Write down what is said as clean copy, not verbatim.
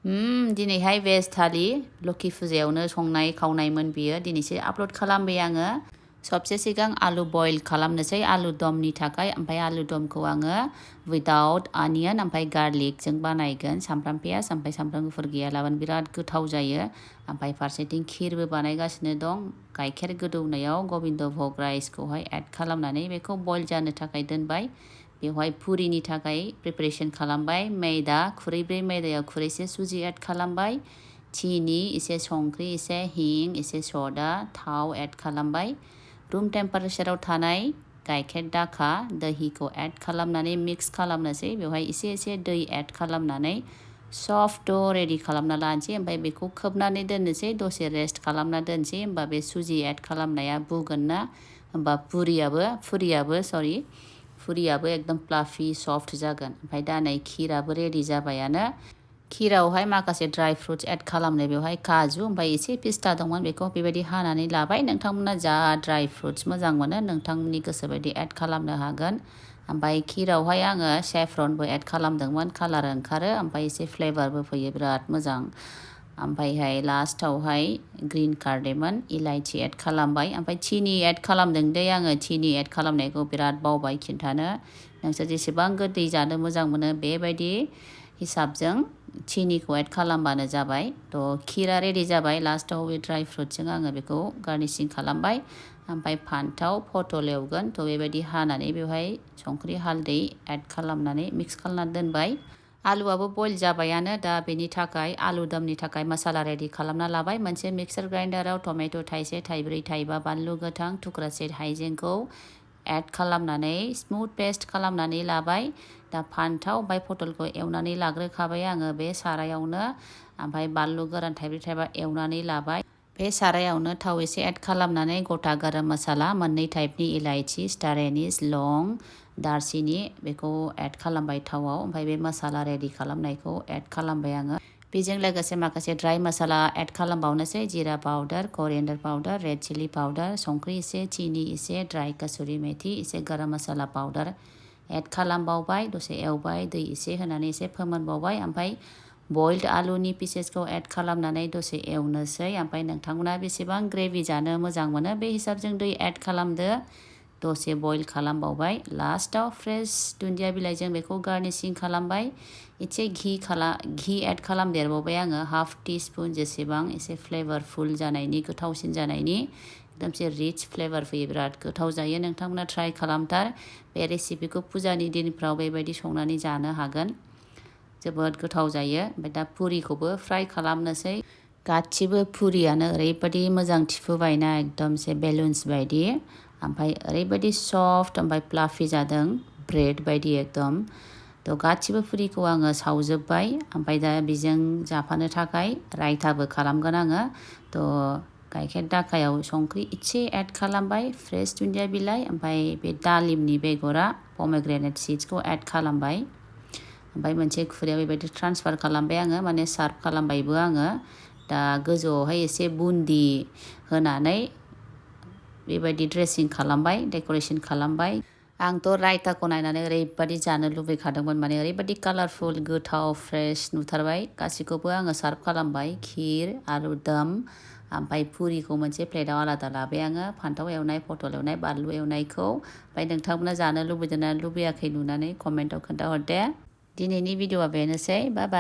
दिनैहाय वेजथालि लखि फुजायावनो संनाय खावनायमोन बियो दिनैसो आपल'ड खालामबाय आङो सबसे सिगां आलु बयल खालामनोसै आलु दमनि थाखाय ओमफ्राय आलु दमखौ आङो विदाउट अनियन ओमफ्राय गार्लिक जों बानायगोन सामब्राम पियाज ओमफ्राय सामब्राम गुफुर गैयालाबानो बिराद गोथाव जायो ओमफ्राय फारसेथिं खिरबो बानायगासिनो दं गाइखेर गोदौनायाव गबिन्द भग राइसखौहाय एड खालामनानै बेखौ बयल जानो थाखाय दोनबाय बेवहाय पुरिनि थाखाय प्रिपारेसन खालामबाय मैदा खुरैब्रै मैदायाव खुरैसे सुजि एड खालामबाय चीनी एसे संख्रि एसे हिं एसे सदा थाव एड खालामबाय रूम टेम्पारेचाराव थानाय गाइखेर दाखा दहिखौ एड खालामनानै मिक्स खालामनोसै बेवहाय एसे एसे दै एड खालामनानै सफ्ट ड' रेडि खालामना लानोसै ओमफ्राय बेखौ खोबनानै दोननोसै दसे रेस्ट खालामना दोनसै होमबा बे सुजि एड खालामनाया बुगोन ना होमबा फुरियाबो एकदम प्लाफि सफ्ट जागोन ओमफ्राय दा नै खिराबो रेडि जाबायानो खिरावहाय माखासे ड्राई फ्रुट्स एड खालामनाय बेवहाय काजु ओमफ्राय एसे पिस्ता दंमोन बेखौ बेबायदि हानानै लाबाय नोंथांमोना जा ड्राई फ्रुट्स मोजां मोनो नोंथांनि गोसो बायदि एड खालामनो हागोन ओमफ्राय खिरावहाय आङो सेफ्रनबो एड खालामदोंमोन कालार ओंखारो ओमफ्राय एसे फ्लेभारबो फैयो बिराद मोजां ओमफ्रायहाय लास्टावहाय ग्रीन कार्डेमन इलाइचि एड खालामबाय ओमफ्राय चीनी एड खालामदों दै आङो चीनी एड खालामनायखौ बिराद बावबाय खिन्थानो नोंसोर जेसेबां गोदै जानो मोजां मोनो बेबायदि हिसाबजों चीनीखौ एड खालामबानो जाबाय थ' खिरा रेडि जाबाय लास्टाव बे ड्राई फ्रुटजों आङो बेखौ गार्निशिं खालामबाय ओमफ्राय फान्थाव पटल एवगोन थ' बेबायदि हानानै बेवहाय संख्रि हालदै एड खालामनानै मिक्स खालामनानै दोनबाय आलुआबो बयल जाबायानो दा बेनि थाखाय आलु दमनि थाखाय मसाला रेडि खालामना लाबाय मोनसे मिक्सार ग्राइन्डाराव टमेट' थाइसे थाइब्रै थाइबा बानलु गोथां थुख्रासे हाइजेंखौ एड खालामनानै स्मुथ पेस्ट खालामनानै लाबाय दा फान्थाव ओमफ्राय पटलखौ एवनानै लाग्रोखाबाय आङो बे सारायावनो ओमफ्राय बानलु गोरान थाइब्रै थाइबा एवनानै लाबाय बे सारायावनो थाव एसे एड खालामनानै गथा गरम मसाला मोननै टाइपनि इलाइचि स्टार एनिस लं दारसिनि बेखौ एड खालामबाय थावआव ओमफ्राय बे मसाला रेडि खालामनायखौ एड खालामबाय आङो बेजों लोगोसे माखासे ड्राई मसाला एड खालामबावनोसै जिरा powder coriander powder red chili powder संख्रि एसे चीनी एसे ड्राई कसुरि मेथि एसे गरम मसाला पाउडार एड खालामबावबाय दसे एवबाय दै एसे होनानै एसे फोमोनबावबाय ओमफ्राय बइल्ड आलुनि पिसेसखौ एड खालामनानै दसे एवनोसै ओमफ्राय नोंथांमोना बेसेबां ग्रेभि जानो मोजां मोनो बे हिसाबजों दै एड खालामदो दसे बइल खालामबावबाय लास्टाव फ्रेश दुन्दिया बिलाइजों बेखौ गार्निशिं खालामबाय एसे घि एड खालामदेरबावबाय आङो हाफ टी स्पुन जेसेबां एसे फ्लेभारफुल जानायनि गोथावसिन जानायनि एकदमसे रिच फ्लेभार फैयो बिराद गोथाव जायो नोंथांमोना ट्राई खालामथार बे रेसिपिखौ फुजानि दिनफ्राव बेबायदि संनानै जानो हागोन जोबोद गोथाव जायो ओमफ्राय दा पुरिखौबो फ्राय खालामनोसै गासिबो पुरियानो ओरैबायदि मोजां थिफुबायना एकदमसे बेलुन्स बायदि ओमफ्राय ओरैबायदि सफ्ट ओमफ्राय प्लाफि जादों ब्रेड बायदि एकदम थ' गासिबो पुरिखौ आङो सावजोब्बाय ओमफ्राय दा बेजों जाफानो थाखाय रायताबो खालामगोन आङो थ' गाइखेर दाखायाव संख्रि एसे एड खालामबाय फ्रेश दुन्दिया बिलाइ ओमफ्राय बे दालिमनि बेगरा पमेग्रेनेट सिड्सखौ एड खालामबाय ओमफ्राय मोनसे खुरैयाव बेबायदि ट्रान्सफार खालामबाय आङो माने सार्भ खालामबायबो आङो दा गोजौआवहाय एसे बुन्दि होनानै बेबायदि ड्रेसिं खालामबाय डेक'रेसन खालामबाय आंथ' रायताखौ नायनानै ओरैबायदि जानो लुबैखादोंमोन माने ओरैबायदि कालारफुल गोथाव फ्रेश नुथारबाय गासैखौबो आङो सार्भ खालामबाय खिर आलु दम ओमफ्राय पुरिखौ मोनसे प्लेटाव आलादा लाबाय आङो फान्थाव एवनाय पटल एवनाय बानलु एवनायखौ ओमफ्राय नोंथांमोना जानो लुबैदोंना लुबैयाखै नुनानै कमेन्टाव खोन्थाहरदे दिनैनि भिडिअ'आ बेनोसै बाय बाय